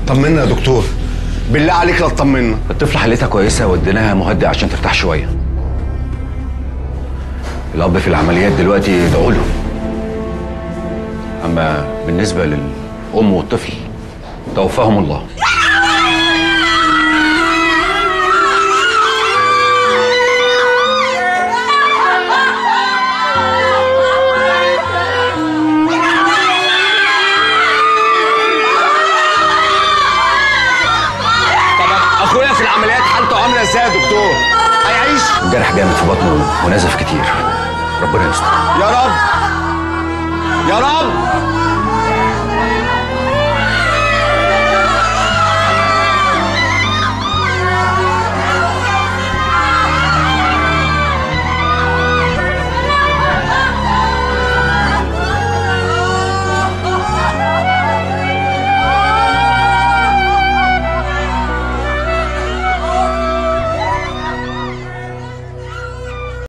طمنا يا دكتور، بالله عليك لا تطمنا. الطفل حالتها كويسه وديناها مهدئ عشان ترتاح شويه. الاب في العمليات دلوقتي يدعوا له. اما بالنسبه للام والطفل توفاهم الله. اخويا في العمليات حالته عامله ازاي يا دكتور؟ هيعيش؟ الجرح جامد في بطنه ونزف كتير. ربنا يستر. يا رب يا رب.